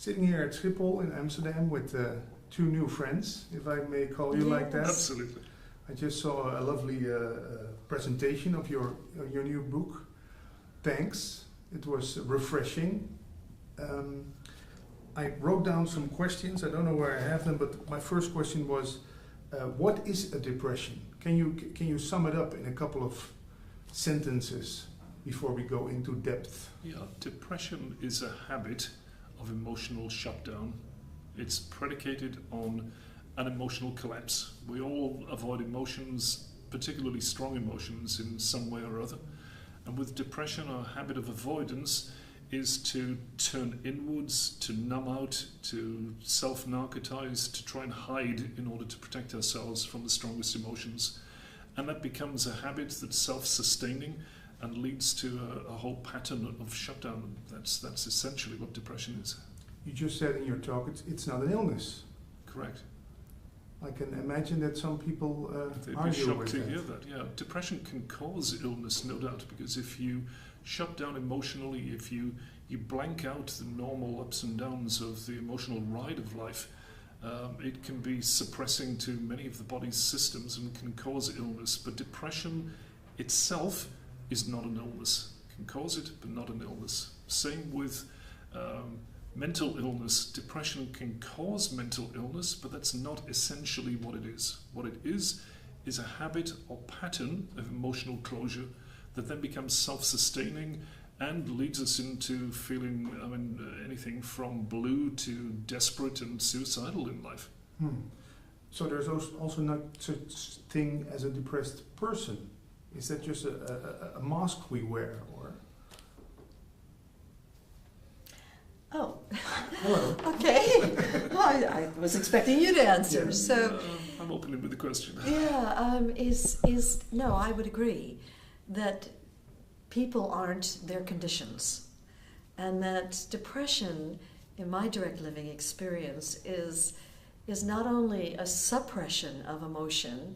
sitting here at Schiphol in Amsterdam with two new friends, if I may call you like that. Absolutely. I just saw a lovely presentation of your new book. Thanks. It was refreshing. I wrote down some questions. I don't know where I have them, but my first question was, what is a depression? Can you sum it up in a couple of sentences before we go into depth? Yeah, depression is a habit of emotional shutdown. It's predicated on an emotional collapse. We all avoid emotions, particularly strong emotions, in some way or other. And with depression, our habit of avoidance is to turn inwards, to numb out, to self-narcotize, to try and hide in order to protect ourselves from the strongest emotions. And that becomes a habit that's self-sustaining and leads to a whole pattern of shutdown. That's essentially what depression is. You just said in your talk it's not an illness. Correct. I can imagine that some people They'd be argue shocked with to that. hear that. Yeah, depression can cause illness, no doubt, because if you shut down emotionally, if you blank out the normal ups and downs of the emotional ride of life, it can be suppressing to many of the body's systems and can cause illness. But depression itself is not an illness. It can cause it, but not an illness. Same with mental illness. Depression can cause mental illness, but that's not essentially what it is. What it is a habit or pattern of emotional closure that then becomes self-sustaining and leads us into feeling, anything from blue to desperate and suicidal in life. So there's also not such thing as a depressed person. Is that just a mask we wear, or? Oh. Hello. Okay. Well, I was expecting you to answer. Yeah. So, I'm opening with the question. yeah, no, I would agree that people aren't their conditions, and that depression, in my direct living experience, is not only a suppression of emotion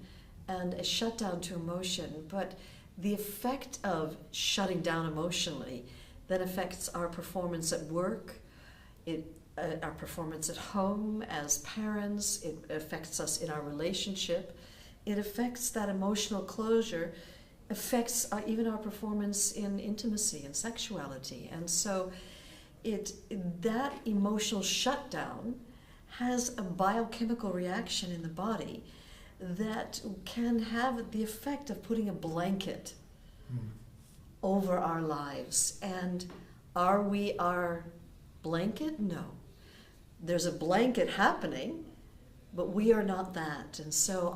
and a shutdown to emotion, but the effect of shutting down emotionally then affects our performance at work, our performance at home as parents, it affects us in our relationship, it affects that emotional closure, affects even our performance in intimacy and sexuality. And so that emotional shutdown has a biochemical reaction in the body that can have the effect of putting a blanket over our lives. And are we our blanket? No. There's a blanket happening, but we are not that. And so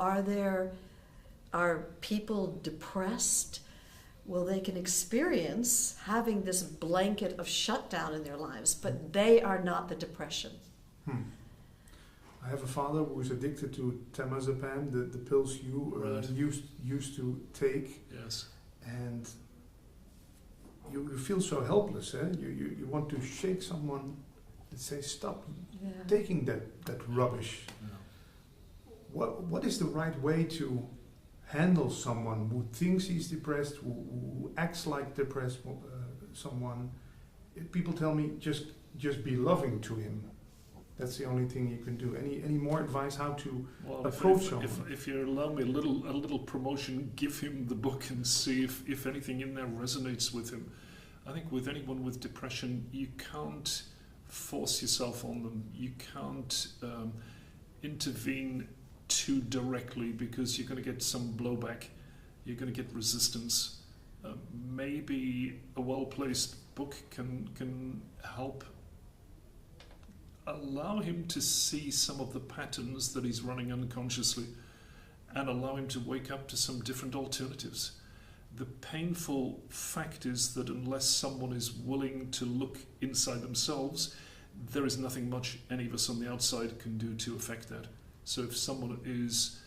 are people depressed? Well, they can experience having this blanket of shutdown in their lives, but they are not the depression. I have a father who is addicted to temazepam, the pills you Right. used to take. Yes. And you feel so helpless, eh? You want to shake someone and say, stop taking that rubbish. Yeah. What is the right way to handle someone who thinks he's depressed, who acts like depressed someone? People tell me just be loving to him. That's the only thing you can do. Any more advice how to approach someone? If you allow me a little promotion, give him the book and see if anything in there resonates with him. I think with anyone with depression, you can't force yourself on them. You can't intervene too directly because you're going to get some blowback. You're going to get resistance. Maybe a well-placed book can help allow him to see some of the patterns that he's running unconsciously and allow him to wake up to some different alternatives. The painful fact is that unless someone is willing to look inside themselves, there is nothing much any of us on the outside can do to affect that. So if someone is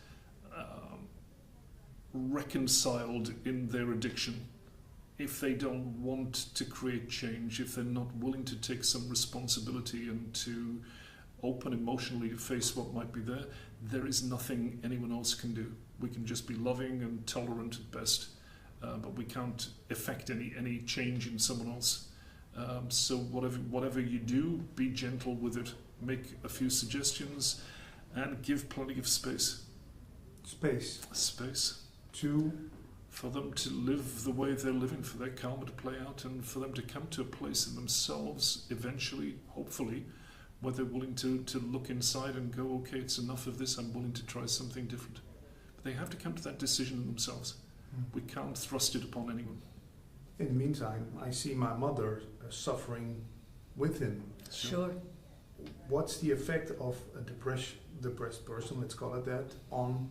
reconciled in their addiction, if they don't want to create change, if they're not willing to take some responsibility and to open emotionally to face what might be there, there is nothing anyone else can do. We can just be loving and tolerant at best, but we can't effect any change in someone else. So whatever you do, be gentle with it. Make a few suggestions, and give plenty of space. Space. For them to live the way they're living, for their karma to play out, and for them to come to a place in themselves eventually, hopefully, where they're willing to look inside and go, okay, it's enough of this, I'm willing to try something different. But they have to come to that decision in themselves. We can't thrust it upon anyone. In the meantime, I see my mother suffering with him. Sure. What's the effect of a depressed person, let's call it that, on...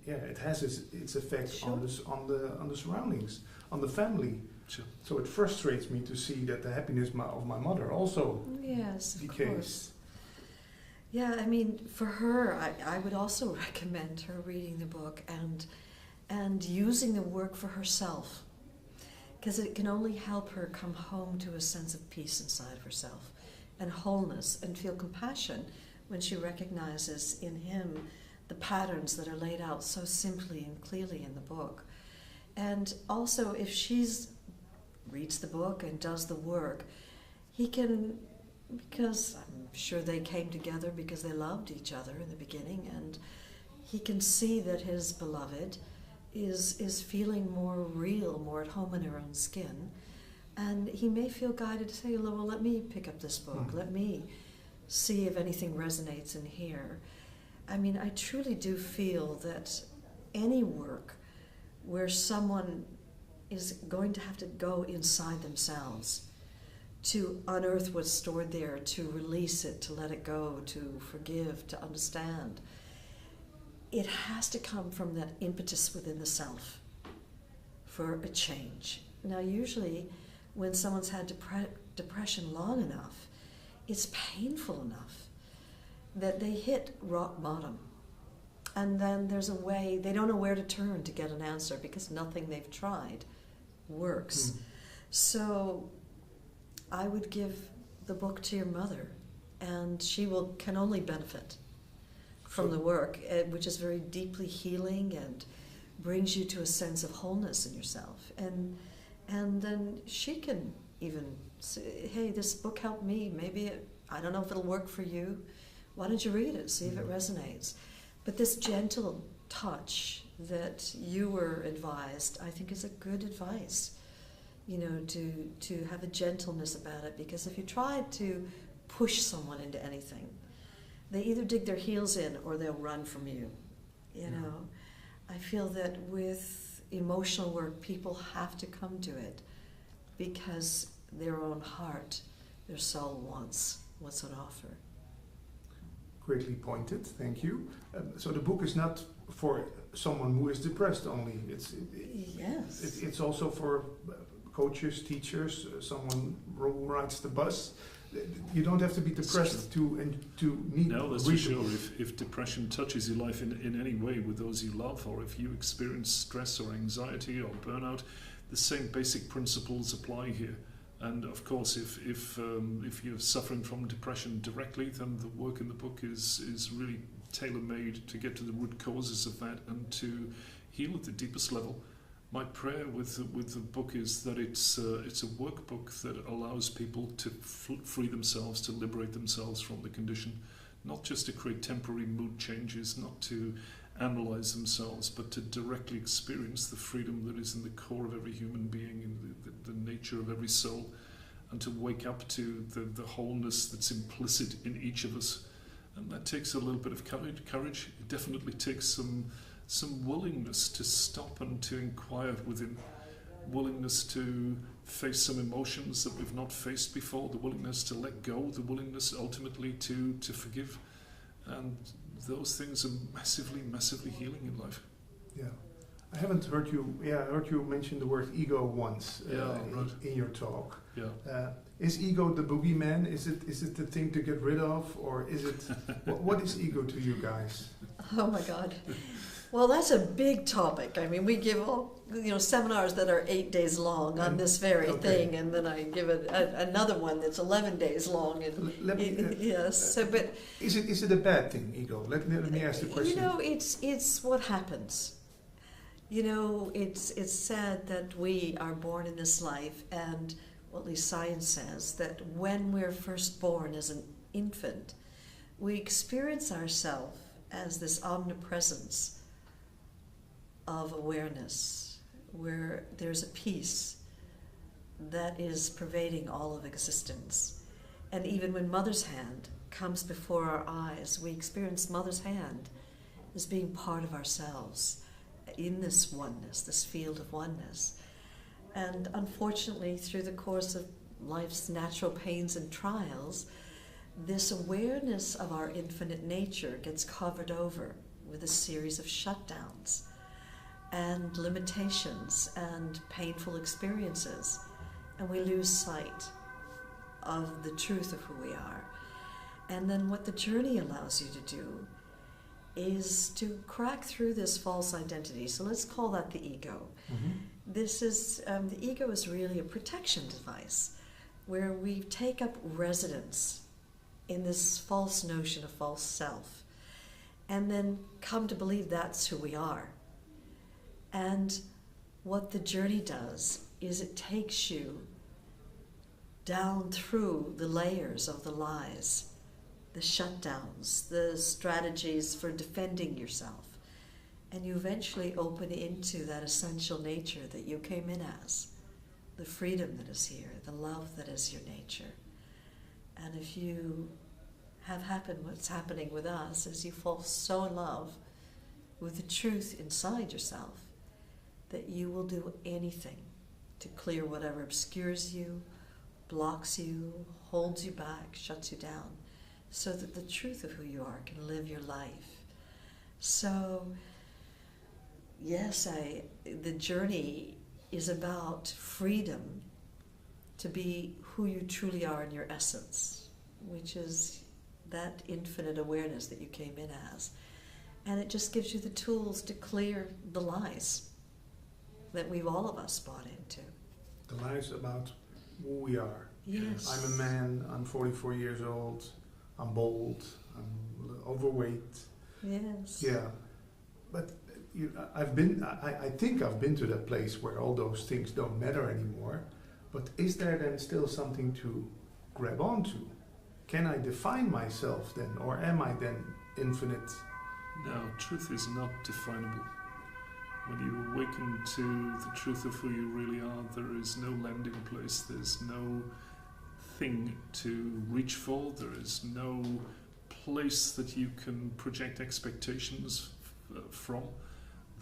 Yeah, it has its effect Sure. on the surroundings, on the family. Sure. So it frustrates me to see that the happiness of my mother also decays. Course. Yeah, I mean, for her, I would also recommend her reading the book and using the work for herself, because it can only help her come home to a sense of peace inside of herself and wholeness, and feel compassion when she recognizes in him the patterns that are laid out so simply and clearly in the book. And also, if she's reads the book and does the work, he can, because I'm sure they came together because they loved each other in the beginning, and he can see that his beloved is feeling more real, more at home in her own skin, and he may feel guided to say, well, let me pick up this book, let me see if anything resonates in here. I mean, I truly do feel that any work where someone is going to have to go inside themselves to unearth what's stored there, to release it, to let it go, to forgive, to understand, it has to come from that impetus within the self for a change. Now, usually when someone's had depression long enough, it's painful enough that they hit rock bottom. And then there's a way, they don't know where to turn to get an answer because nothing they've tried works. So I would give the book to your mother, and she can only benefit from the work, which is very deeply healing and brings you to a sense of wholeness in yourself. And then she can even say, hey, this book helped me, maybe I don't know if it'll work for you. Why don't you read it, see if it resonates? But this gentle touch that you were advised, I think is a good advice, to have a gentleness about it, because if you try to push someone into anything, they either dig their heels in or they'll run from you, know. I feel that with emotional work, people have to come to it because their own heart, their soul wants what's on offer. Greatly pointed, thank you. So the book is not for someone who is depressed only. It's also for coaches, teachers, someone who rides the bus. You don't have to be depressed to need. No, that's for sure. If depression touches your life in any way with those you love, or if you experience stress or anxiety or burnout, the same basic principles apply here. And of course, if you're suffering from depression directly, then the work in the book is really tailor-made to get to the root causes of that and to heal at the deepest level. My prayer with the book is that it's a workbook that allows people to free themselves, to liberate themselves from the condition, not just to create temporary mood changes, not to analyze themselves, but to directly experience the freedom that is in the core of every human being, in the nature of every soul, and to wake up to the wholeness that's implicit in each of us. And that takes a little bit of courage. It definitely takes some willingness to stop and to inquire within, willingness to face some emotions that we've not faced before, the willingness to let go, the willingness ultimately to forgive. And those things are massively, massively healing in life. Yeah. I haven't heard you, I heard you mention the word ego once in your talk. Yeah. Is ego the boogeyman? Is it the thing to get rid of? Or is it, what is ego to you guys? Oh my God. Well, that's a big topic. I mean, we give all seminars that are 8 days long on this very thing, and then I give another one that's 11 days long. And yes, so but is it a bad thing, ego? Let me ask the question. It's what happens. It's said that we are born in this life, and well, at least science says, that when we're first born as an infant, we experience ourselves as this omnipresence of awareness, where there's a peace that is pervading all of existence. And even when Mother's hand comes before our eyes, we experience Mother's hand as being part of ourselves in this oneness, this field of oneness. And unfortunately, through the course of life's natural pains and trials, this awareness of our infinite nature gets covered over with a series of shutdowns and limitations and painful experiences, and we lose sight of the truth of who we are. And then what the journey allows you to do is to crack through this false identity. So let's call that the ego. Mm-hmm. This is the ego is really a protection device where we take up residence in this false notion of false self and then come to believe that's who we are. And what the journey does is it takes you down through the layers of the lies, the shutdowns, the strategies for defending yourself, and you eventually open into that essential nature that you came in as, the freedom that is here, the love that is your nature. And if you have happened, what's happening with us is you fall so in love with the truth inside yourself that you will do anything to clear whatever obscures you, blocks you, holds you back, shuts you down, so that the truth of who you are can live your life. So, yes, the journey is about freedom to be who you truly are in your essence, which is that infinite awareness that you came in as. And it just gives you the tools to clear the lies that we've all of us bought into. The lies about who we are. Yes. I'm a man, I'm 44 years old, I'm bold, I'm overweight. Yes. Yeah, but I think I've been to that place where all those things don't matter anymore. But is there then still something to grab onto? Can I define myself then, or am I then infinite? No, truth is not definable. When you awaken to the truth of who you really are, there is no landing place, there's no thing to reach for, there is no place that you can project expectations from.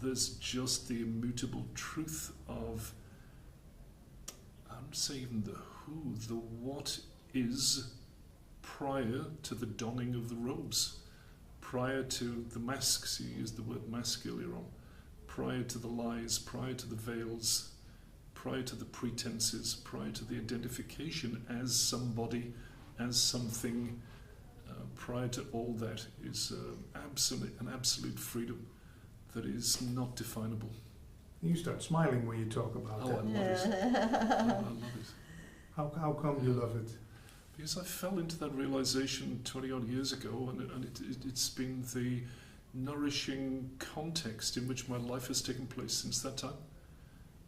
There's just the immutable truth of, I would say even the who, the what is prior to the donning of the robes, prior to the masks, you used the word mask earlier on, prior to the lies, prior to the veils, prior to the pretenses, prior to the identification as somebody, as something, prior to all that is an absolute freedom that is not definable. You start smiling when you talk about Oh, that. I love it. I love it. How come you love it? Because I fell into that realization 20 odd years ago, and it's been the nourishing context in which my life has taken place since that time.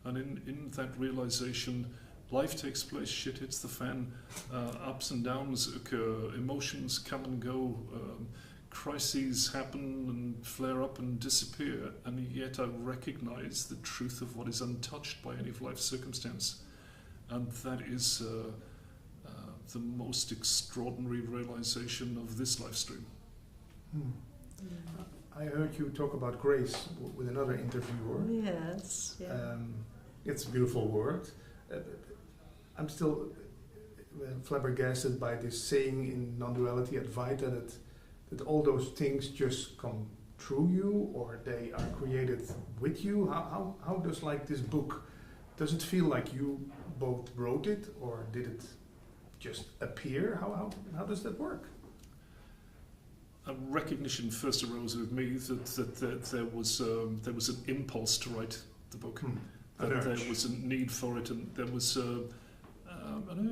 And in that realization, life takes place, shit hits the fan, ups and downs occur, emotions come and go, crises happen and flare up and disappear, and yet I recognize the truth of what is untouched by any of life's circumstance. And that is the most extraordinary realization of this life stream. I heard you talk about grace with another interviewer. Yes. Yeah. It's a beautiful word. I'm still flabbergasted by this saying in non-duality Advaita that all those things just come through you, or they are created with you. How does this book, does it feel like you both wrote it, or did it just appear? How does that work? A recognition first arose with me that there was an impulse to write the book, that there was a need for it, and there was an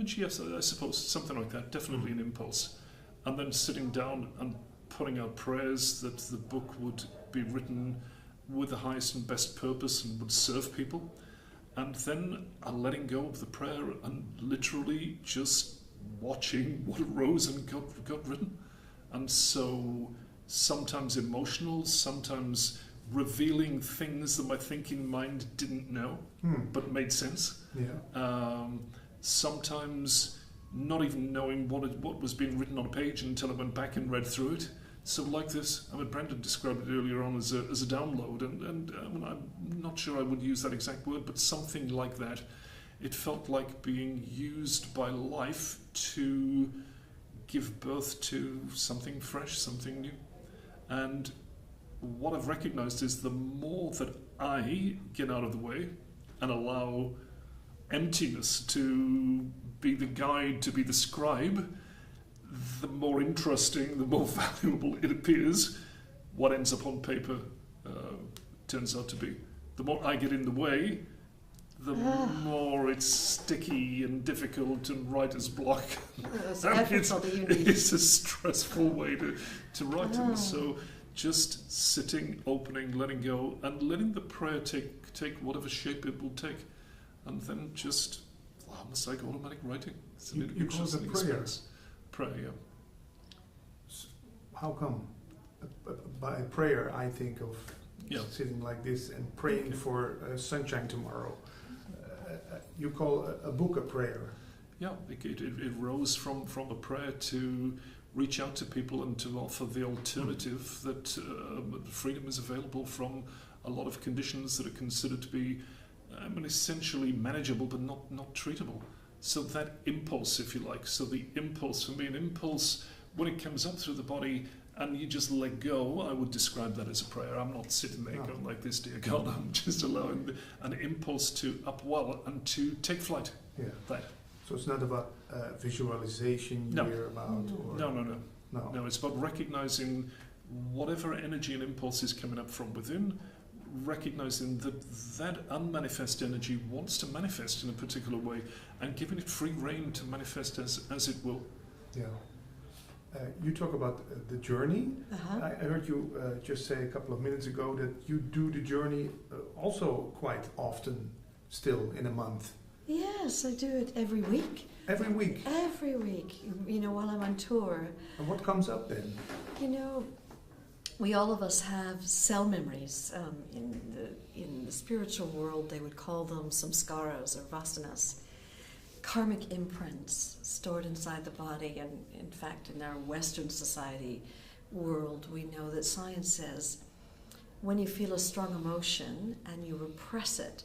urge, yes, I suppose, something like that, definitely an impulse. And then sitting down and putting out prayers that the book would be written with the highest and best purpose and would serve people. and then a letting go of the prayer and literally just watching what arose and got written. And so sometimes emotional, sometimes revealing things that my thinking mind didn't know but made sense. Yeah. Sometimes not even knowing what was being written on a page until I went back and read through it. So like this, I mean, Brendan described it earlier on as a download, and I mean, I'm not sure I would use that exact word, but something like that. It felt like being used by life to give birth to something fresh, something new. And what I've recognized is the more that I get out of the way and allow emptiness to be the guide, to be the scribe, the more interesting, the more valuable it appears. What ends up on paper turns out to be. The more I get in the way, the more it's sticky and difficult and writer's block. It's a stressful way to write it. So just sitting, opening, letting go, and letting the prayer take whatever shape it will take. And then just almost like automatic writing. It's an You call it a prayer? experience. Prayer, yeah. How come? By prayer, I think of sitting like this and praying for sunshine tomorrow. You call a book a prayer. Yeah, it rose from a prayer to reach out to people and to offer the alternative that freedom is available from a lot of conditions that are considered to be essentially manageable but not treatable. So that impulse, if you like, so the impulse, for me, an impulse, when it comes up through the body and you just let go, I would describe that as a prayer. I'm not sitting there going like this, dear God, I'm just allowing an impulse to upwell and to take flight. Yeah. That. So it's not about visualization here about? Or No, it's about recognizing whatever energy and impulse is coming up from within, recognizing that unmanifest energy wants to manifest in a particular way and giving it free rein to manifest as it will. Yeah. You talk about the journey. Uh-huh. I heard you just say a couple of minutes ago that you do the journey also quite often still in a month. Yes, I do it every week. Every week? Every week, while I'm on tour. And what comes up then? We all of us have cell memories. In the spiritual world, they would call them samskaras or vasanas, karmic imprints stored inside the body. And in fact, in our Western society world, we know that science says when you feel a strong emotion and you repress it,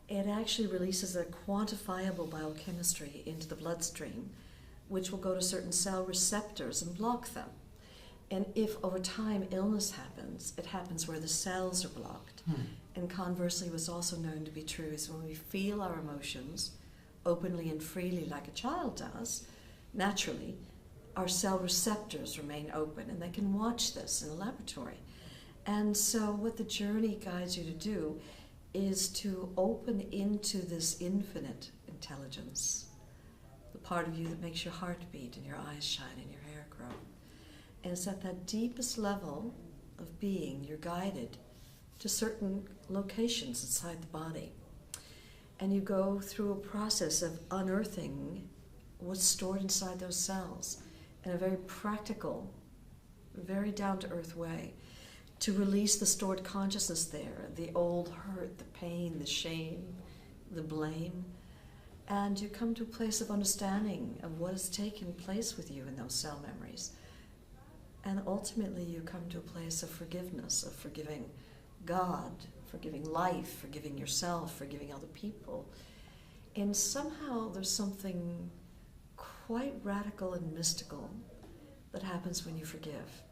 it actually releases a quantifiable biochemistry into the bloodstream, which will go to certain cell receptors and block them. And if over time illness happens, it happens where the cells are blocked. And conversely, what's also known to be true is when we feel our emotions openly and freely like a child does, naturally, our cell receptors remain open and they can watch this in a laboratory. And so what the journey guides you to do is to open into this infinite intelligence, the part of you that makes your heart beat and your eyes shine and your hair grow. And it's at that deepest level of being you're guided to certain locations inside the body. And you go through a process of unearthing what's stored inside those cells in a very practical, very down-to-earth way to release the stored consciousness there, the old hurt, the pain, the shame, the blame. And you come to a place of understanding of what has taken place with you in those cell memories. And ultimately you come to a place of forgiveness, of forgiving God, forgiving life, forgiving yourself, forgiving other people. And somehow there's something quite radical and mystical that happens when you forgive.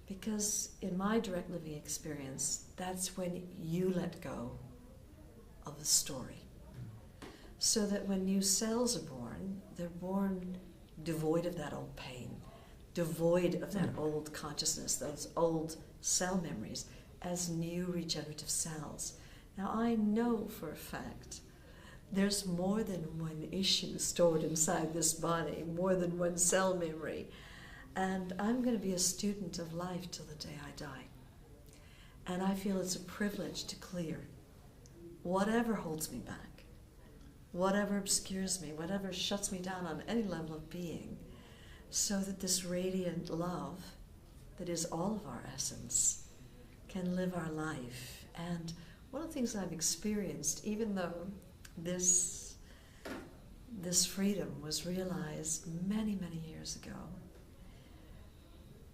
Because in my direct living experience, that's when you let go of the story. So that when new cells are born, they're born devoid of that old pain, devoid of that old consciousness, those old cell memories, as new regenerative cells. Now I know for a fact there's more than one issue stored inside this body, more than one cell memory. And I'm going to be a student of life till the day I die. And I feel it's a privilege to clear whatever holds me back, whatever obscures me, whatever shuts me down on any level of being, so that this radiant love that is all of our essence can live our life. And one of the things I've experienced, even though this freedom was realized many, many years ago,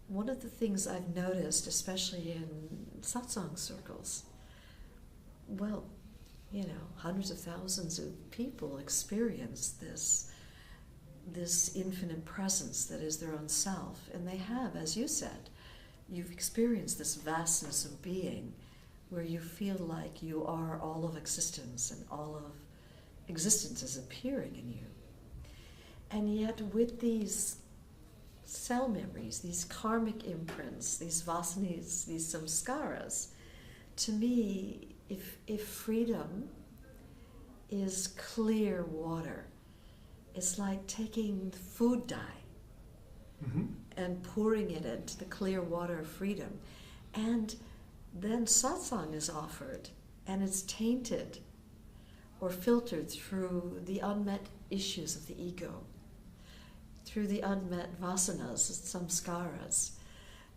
one of the things I've noticed, especially in satsang circles, well, you know, hundreds of thousands of people experience this infinite presence that is their own self. And they have, as you said, you've experienced this vastness of being where you feel like you are all of existence and all of existence is appearing in you. And yet with these cell memories, these karmic imprints, these vasanas, these samskaras, to me, if freedom is clear water, it's like taking food dye and pouring it into the clear water of freedom. And then satsang is offered, and it's tainted or filtered through the unmet issues of the ego, through the unmet vasanas and samskaras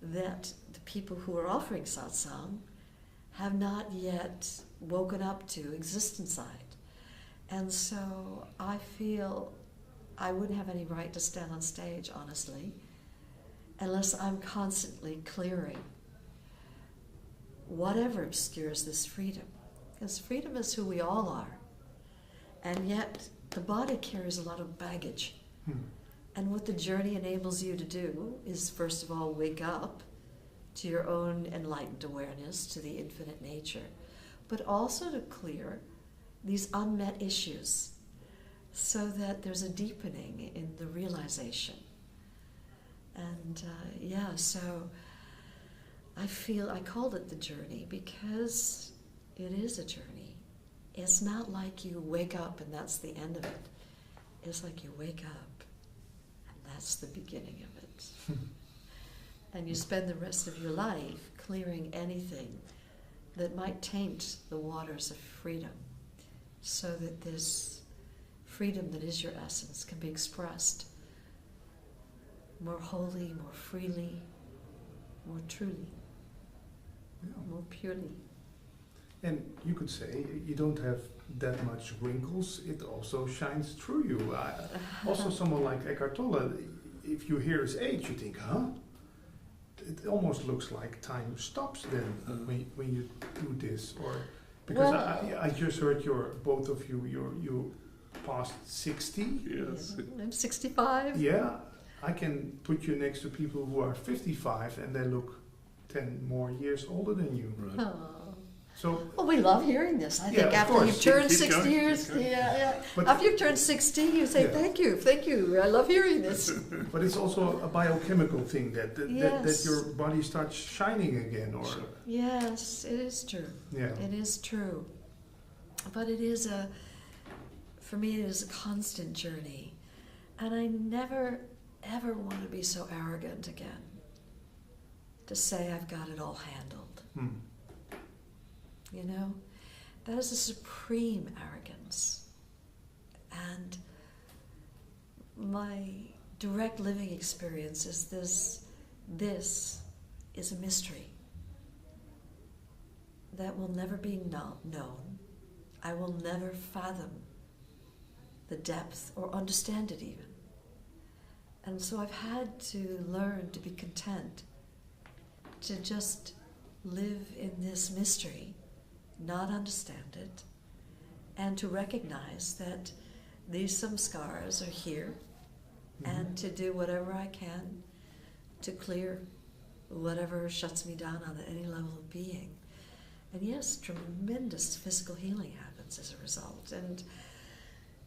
that the people who are offering satsang have not yet woken up to exist inside. And so I feel I wouldn't have any right to stand on stage, honestly, unless I'm constantly clearing whatever obscures this freedom. Because freedom is who we all are. And yet the body carries a lot of baggage. And what the journey enables you to do is, first of all, wake up to your own enlightened awareness, to the infinite nature, but also to clear these unmet issues so that there's a deepening in the realization. And so I called it the journey because it is a journey. It's not like you wake up and that's the end of it. It's like you wake up and that's the beginning of it. And you spend the rest of your life clearing anything that might taint the waters of freedom, so that this freedom that is your essence can be expressed more wholly, more freely, more truly, more purely. And you could say you don't have that much wrinkles, it also shines through you. Also someone like Eckhart Tolle, if you hear his age, you think, huh? It almost looks like time stops then when you do this. Or because I just heard both of you past 60. Yes. I'm 65. Yeah, I can put you next to people who are 55 and they look 10 more years older than you. Right. So, well, we love hearing this. I think after you've turned 60 years, But after you've turned 60, you say, thank you, I love hearing this. But it's also a biochemical thing that your body starts shining again. Or Yes, it is true. Yeah. It is true. But for me, it is a constant journey. And I never, ever want to be so arrogant again, to say I've got it all handled. You know, that is a supreme arrogance. And my direct living experience is this is a mystery that will never be known. I will never fathom the depth or understand it even. And so I've had to learn to be content, to just live in this mystery, not understand it, and to recognize that these samskaras are here, and to do whatever I can to clear whatever shuts me down on any level of being. And yes, tremendous physical healing happens as a result. And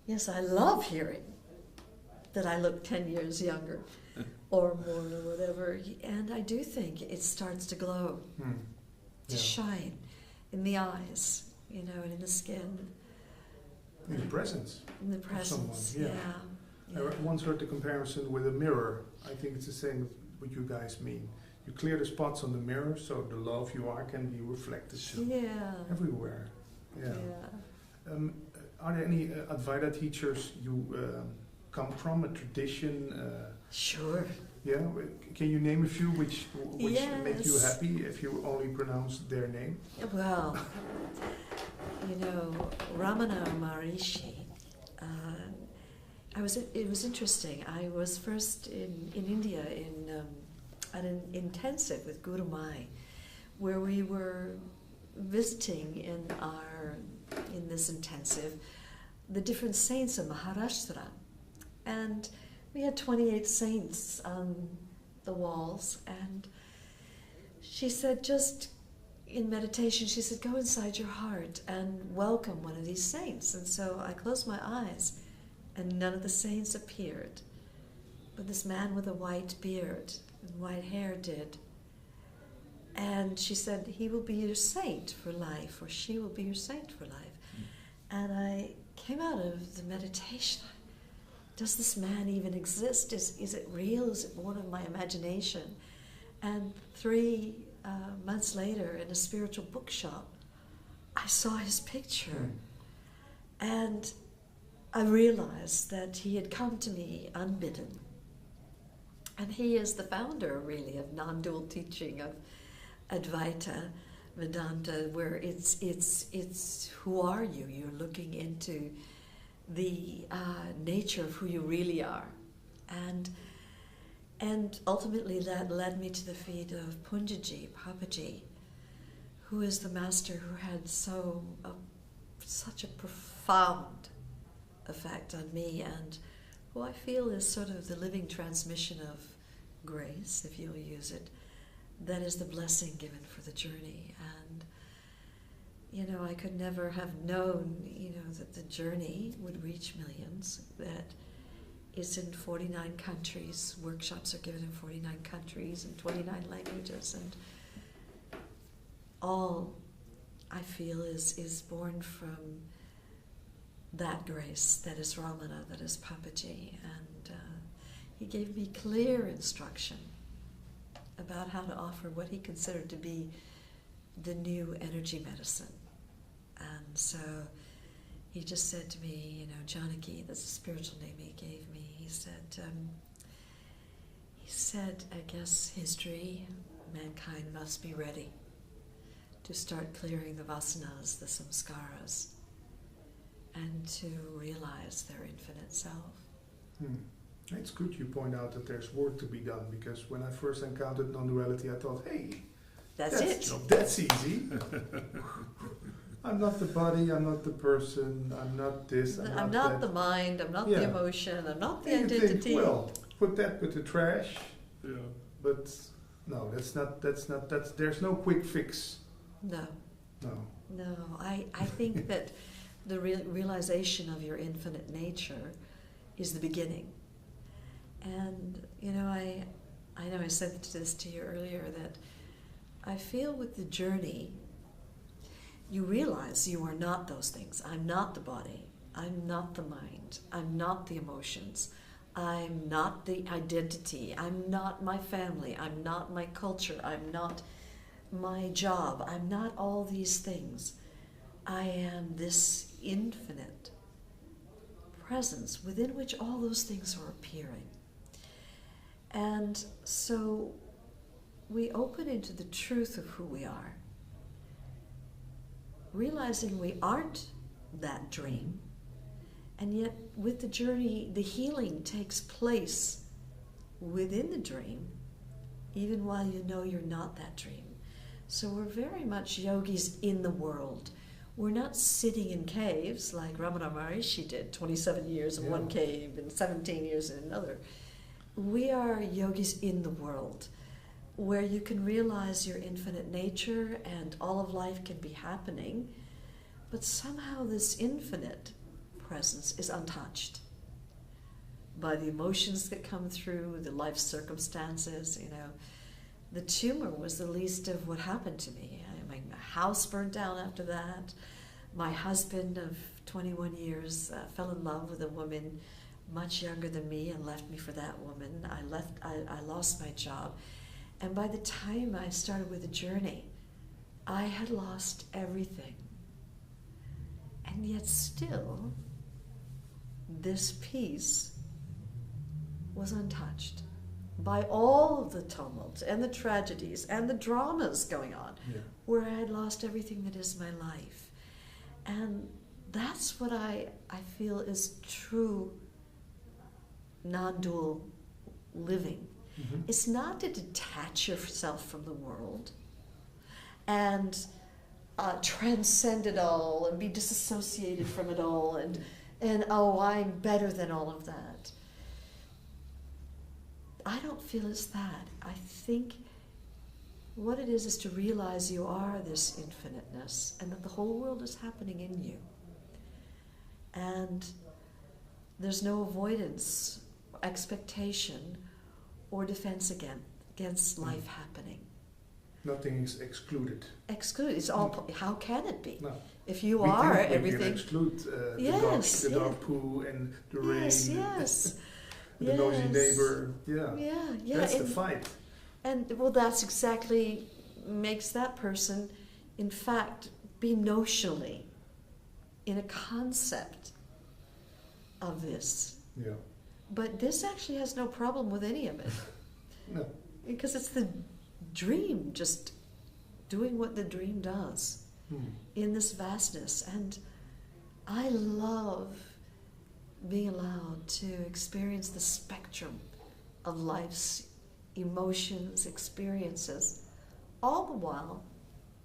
yes, I love hearing that I look 10 years younger or more or whatever. And I do think it starts to glow, to shine in the eyes, and in the skin. in the presence. In the presence, yeah. I once heard the comparison with a mirror. I think it's the same with what you guys mean. You clear the spots on the mirror so the love you are can be reflected everywhere. Yeah. Are there any Advaita teachers you come from, a tradition? Sure. Yeah, can you name a few which make you Yes. happy if you only pronounce their name? Well, Ramana Maharishi. It was interesting. I was first in India at an intensive with Guru Mai, where we were visiting in this intensive the different saints of Maharashtra, and we had 28 saints on the walls, and she said, just in meditation, she said, go inside your heart and welcome one of these saints. And so I closed my eyes, and none of the saints appeared, but this man with a white beard and white hair did. And she said, he will be your saint for life, or she will be your saint for life. And I came out of the meditation. Does this man even exist? Is it real? Is it one of my imagination? And 3 months later, in a spiritual bookshop, I saw his picture. And I realized that he had come to me unbidden. And he is the founder, really, of non-dual teaching, of Advaita Vedanta, where it's who are you? You're looking into the nature of who you really are. And ultimately that led me to the feet of Punjaji, Papaji, who is the master who had such a profound effect on me, and who I feel is sort of the living transmission of grace, if you'll use it, that is the blessing given for the journey. And I could never have known, that the journey would reach millions, that it's in 49 countries. Workshops are given in 49 countries and 29 languages, and all I feel is born from that grace that is Ramana, that is Papaji. And he gave me clear instruction about how to offer what he considered to be the new energy medicine. And so he just said to me, Janaki, that's a spiritual name he gave me. He said, I guess history, mankind must be ready to start clearing the vasanas, the samskaras, and to realize their infinite self. It's good you point out that there's work to be done, because when I first encountered non-duality, I thought, hey, that's it. That's easy. I'm not the body, I'm not the person, I'm not this, I'm not the mind, I'm not the emotion, I'm not the identity. Think, well, put that with the trash. Yeah. But no, there's no quick fix. No. No. I think that the realization of your infinite nature is the beginning. And, I know I said this to you earlier, that I feel with the journey, you realize you are not those things. I'm not the body. I'm not the mind. I'm not the emotions. I'm not the identity. I'm not my family. I'm not my culture. I'm not my job. I'm not all these things. I am this infinite presence within which all those things are appearing. And so we open into the truth of who we are, realizing we aren't that dream, and yet with the journey, the healing takes place within the dream, even while you know you're not that dream. So we're very much yogis in the world. We're not sitting in caves like Ramana Maharishi did, 27 years in one cave and 17 years in another. We are yogis in the world, where you can realize your infinite nature and all of life can be happening, but somehow this infinite presence is untouched by the emotions that come through, the life circumstances. The tumor was the least of what happened to me. My house burned down after that. My husband of 21 years fell in love with a woman much younger than me and left me for that woman. I lost my job. And by the time I started with the journey, I had lost everything. And yet still, this peace was untouched by all the tumult and the tragedies and the dramas going on, where I had lost everything that is my life. And that's what I feel is true non-dual living. Mm-hmm. It's not to detach yourself from the world and transcend it all and be disassociated from it all and oh, I'm better than all of that. I don't feel it's that. I think what it is to realize you are this infiniteness and that the whole world is happening in you. And there's no avoidance, expectation, or defense against life happening. Nothing is excluded. Excluded. It's all. How can it be? No. If you We are can everything. exclude the dog poo and the rain. Yes. The nosy neighbor. Yeah. Yeah. That's the fight. And well, that's exactly makes that person, in fact, be notionally in a concept of this. Yeah. But this actually has no problem with any of it. No. Because it's the dream just doing what the dream does in this vastness. And I love being allowed to experience the spectrum of life's emotions, experiences, all the while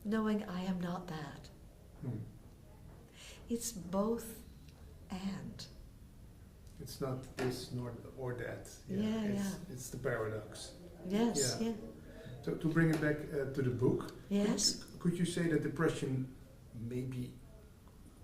knowing I am not that. It's both and. It's not this nor or that. It's the paradox. Yes, yeah. So to bring it back to the book, Yes. could you say that depression, maybe,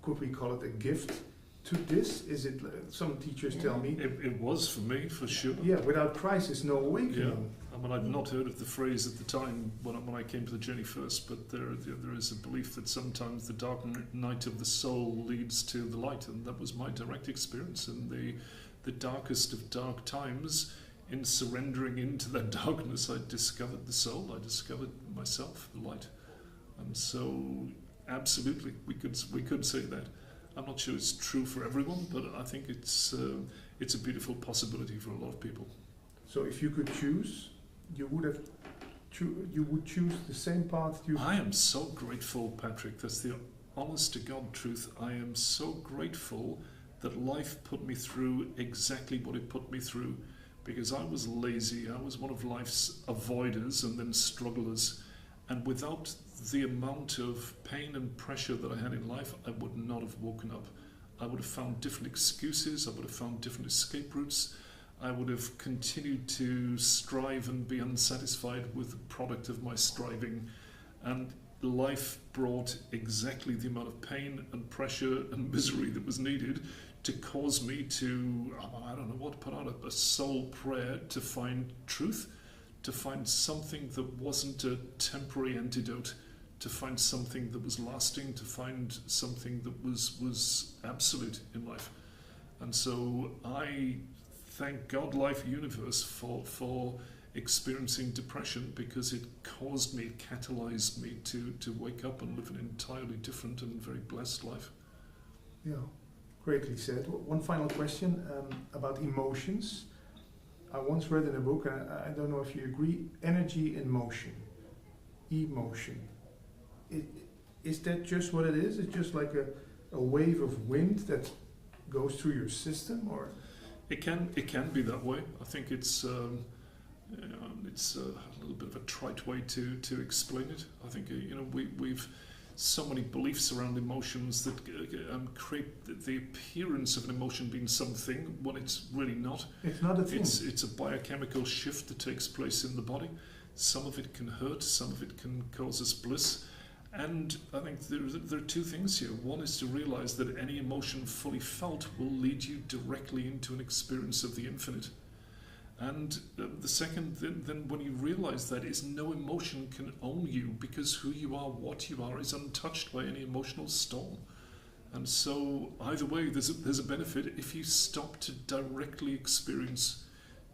could we call it a gift to this? Is it, some teachers tell me, It was for me, for sure. yeah, without crisis, no awakening. Yeah, I mean, I'd not heard of the phrase at the time when I came to the journey first, but there is a belief that sometimes the dark night of the soul leads to the light, and that was my direct experience in the darkest of dark times. In surrendering into that darkness, I discovered the soul, I discovered myself, the light. And so, absolutely, we could say that. I'm not sure it's true for everyone, but I think it's a beautiful possibility for a lot of people. So if you could choose, you would choose the same path you... I am so grateful, Patrick. That's the honest to God truth. I am so grateful that life put me through exactly what it put me through, because I was lazy. I was one of life's avoiders and then strugglers. And without the amount of pain and pressure that I had in life, I would not have woken up. I would have found different excuses. I would have found different escape routes. I would have continued to strive and be unsatisfied with the product of my striving. And life brought exactly the amount of pain and pressure and misery that was needed to cause me to, I don't know what, put out a soul prayer to find truth, to find something that wasn't a temporary antidote, to find something that was lasting, to find something that was absolute in life. And so I thank God, life, universe for experiencing depression, because it caused me, catalyzed me to wake up and live an entirely different and very blessed life. Yeah, greatly said. One final question about emotions. I once read in a book, and I don't know if you agree, energy in motion, emotion. Is that just what it is? It's just like a wave of wind that goes through your system, or? It can be that way. I think it's a little bit of a trite way to explain it. I think we've so many beliefs around emotions that create the appearance of an emotion being something when it's really not. It's not a thing. It's a biochemical shift that takes place in the body. Some of it can hurt, some of it can cause us bliss. And I think there are two things here. One is to realize that any emotion fully felt will lead you directly into an experience of the infinite. And the second, then when you realize that, is no emotion can own you, because who you are, what you are, is untouched by any emotional storm. And so either way, there's a benefit if you stop to directly experience,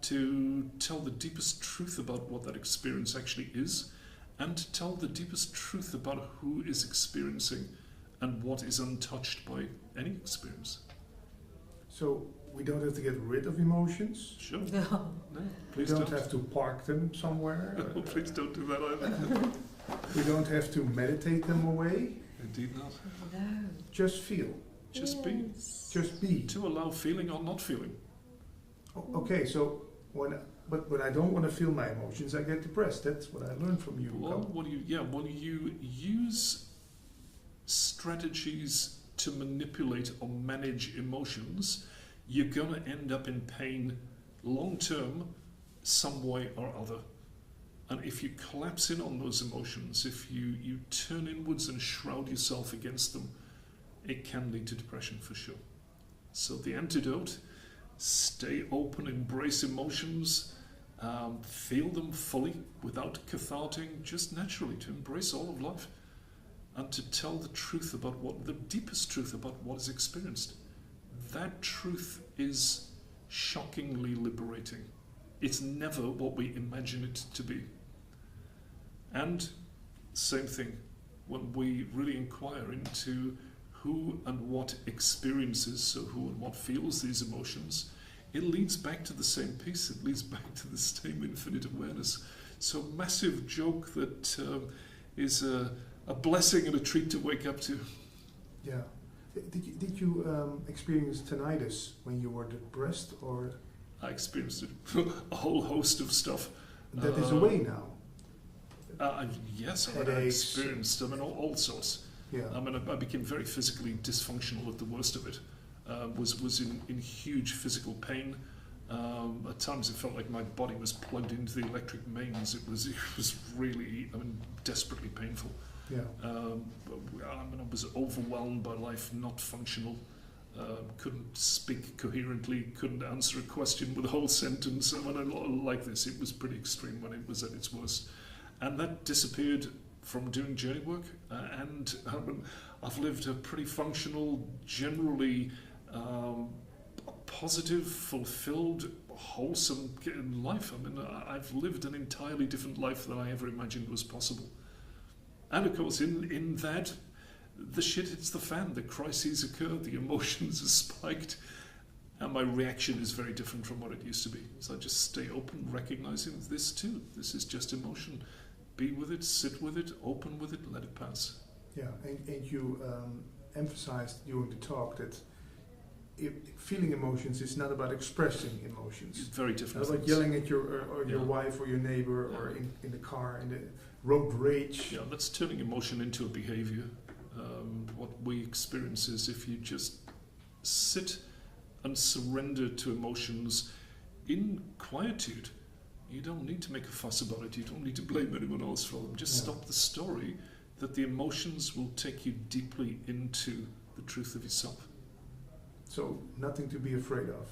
to tell the deepest truth about what that experience actually is, and to tell the deepest truth about who is experiencing. and what is untouched by any experience. So we don't have to get rid of emotions. Sure. No. No, We please don't don't. have to park them somewhere. No, please don't do that either. We don't have to meditate them away. Indeed not. No. Just feel. Just be. Yes. Just be. To allow feeling or not feeling. Okay, so when I don't want to feel my emotions, I get depressed. That's what I learned from you. Well, when you use strategies to manipulate or manage emotions, you're going to end up in pain long term, some way or other. And if you collapse in on those emotions, if you turn inwards and shroud yourself against them, it can lead to depression for sure. So the antidote: stay open, embrace emotions, feel them fully without catharting, just naturally, to embrace all of life and to tell the truth about the deepest truth about what is experienced. That truth is shockingly liberating. It's never what we imagine it to be. And same thing, when we really inquire into who and what experiences, so who and what feels these emotions, it leads back to the same peace, it leads back to the same infinite awareness. So massive joke that is a blessing and a treat to wake up to. Yeah. Did you experience tinnitus when you were depressed, or I experienced a whole host of stuff. that is away now? Yes, I Headaches. experienced all sorts. Yeah. I mean, I became very physically dysfunctional at the worst of it. Was in huge physical pain. At times it felt like my body was plugged into the electric mains. It was really, desperately painful. Yeah. I was overwhelmed by life, not functional. Couldn't speak coherently, couldn't answer a question with a whole sentence. Like this, it was pretty extreme when it was at its worst. And that disappeared from doing Journeywork. And I've lived a pretty functional, generally positive, fulfilled, wholesome life. I've lived an entirely different life than I ever imagined was possible. And of course, in that, the shit hits the fan, the crises occur, the emotions are spiked, and my reaction is very different from what it used to be. So I just stay open, recognizing this too. This is just emotion. Be with it, sit with it, open with it, let it pass. Yeah, and you emphasized during the talk that feeling emotions is not about expressing emotions. It's very different. Not about yelling at your wife or your neighbor or in the car, in the road rage. Yeah, that's turning emotion into a behavior. What we experience is if you just sit and surrender to emotions in quietude, you don't need to make a fuss about it. You don't need to blame anyone else for them. Just stop the story that the emotions will take you deeply into the truth of yourself. So nothing to be afraid of.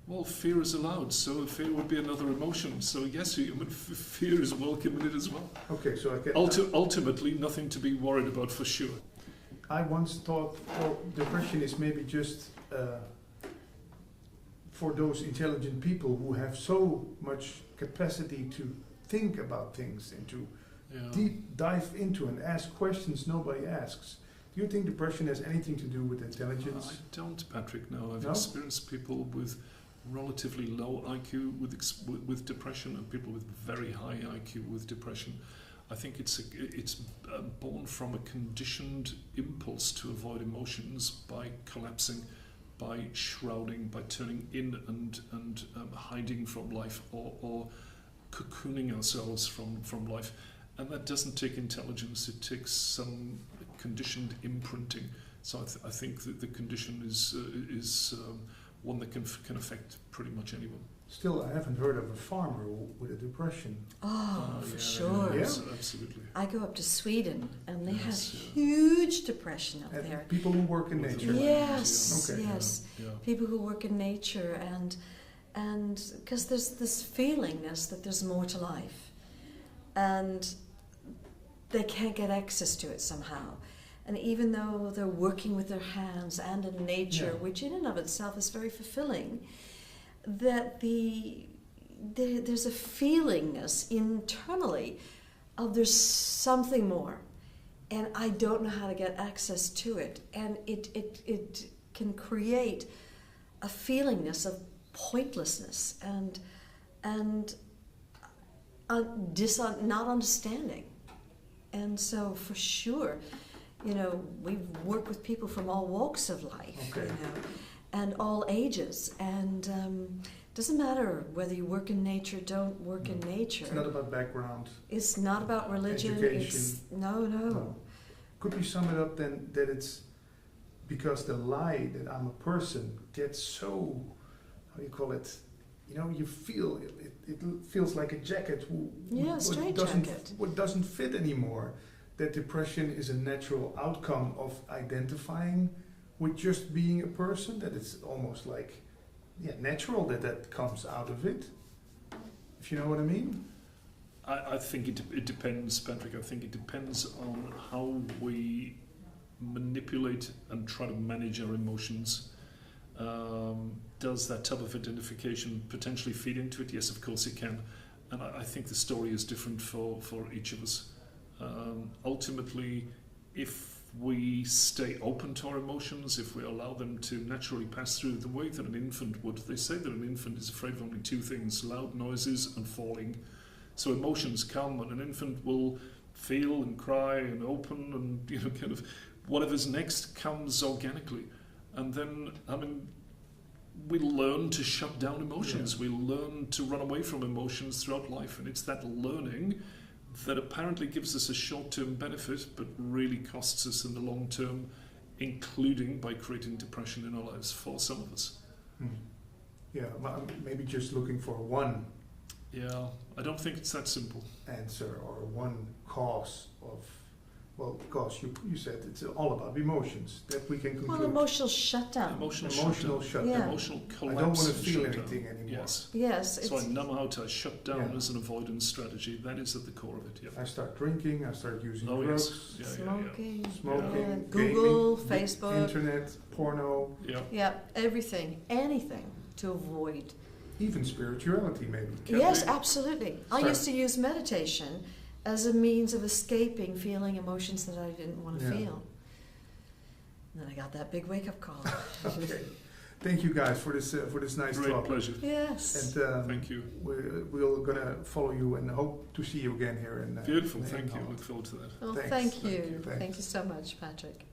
Well, fear is allowed, so fear would be another emotion. So yes, fear is welcome in it as well. Okay, so I get ultimately, nothing to be worried about for sure. I once thought, depression is maybe just for those intelligent people who have so much capacity to think about things and to deep dive into and ask questions nobody asks. Do you think depression has anything to do with intelligence? I don't, Patrick. No, I've No? experienced people with relatively low IQ with depression and people with very high IQ with depression. I think it's born from a conditioned impulse to avoid emotions by collapsing, by shrouding, by turning in and hiding from life or cocooning ourselves from life. And that doesn't take intelligence, it takes some conditioned imprinting. So I think that the condition is one that can affect pretty much anyone. Still, I haven't heard of a farmer with a depression. For sure. Yeah. Absolutely. I go up to Sweden and they have Yes, huge depression up And there. people who work in nature. Yes, Okay. yes. Yeah. People who work in nature and because there's this feelingness that there's more to life, and they can't get access to it somehow. And even though they're working with their hands and in nature, which in and of itself is very fulfilling, that there's a feelingness internally of there's something more. and I don't know how to get access to it. And it can create a feelingness of pointlessness and not understanding. And so for sure, we work with people from all walks of life, and all ages. And doesn't matter whether you work in nature, don't work in nature. It's not about background. It's not about religion. Education. No. Could we sum it up then that it's because the lie that I'm a person gets so, how do you call it? You feel it feels like a jacket. What doesn't fit anymore. That depression is a natural outcome of identifying with just being a person. That it's almost like, natural that comes out of it. If you know what I mean. I think it depends, Patrick. I think it depends on how we manipulate and try to manage our emotions. Does that type of identification potentially feed into it? Yes, of course it can. And I think the story is different for each of us. Ultimately, if we stay open to our emotions, if we allow them to naturally pass through the way that an infant would, they say that an infant is afraid of only two things: loud noises and falling. So emotions come, and an infant will feel and cry and open, and kind of whatever's next comes organically. And then, we learn to shut down emotions. Yeah. We learn to run away from emotions throughout life, and it's that learning that apparently gives us a short-term benefit, but really costs us in the long term, including by creating depression in our lives for some of us. Yeah, maybe just looking for one. Yeah, I don't think it's that simple. Answer or one cause of. Well, because you said it's all about emotions that we can conclude. Well, emotional shutdown. Emotional shutdown. Yeah. Emotional collapse. I don't want to feel shutdown. anything anymore. Yes. So I numb out, I shut down as an avoidance strategy. That is at the core of it. Yeah. I start drinking, I start using drugs. Yes. Smoking. Google, gaming, Facebook. Internet, porno. Yeah, everything. Anything to avoid. Even spirituality, maybe. Yes, absolutely. I used to use meditation as a means of escaping feeling emotions that I didn't want to feel. And then I got that big wake-up call. Okay. Thank you guys for this nice talk. Great pleasure. Yes. And thank you. We're going to follow you and hope to see you again here. Beautiful. Thank you. Look forward to that. Well, thank you. Thank you so much, Patrick.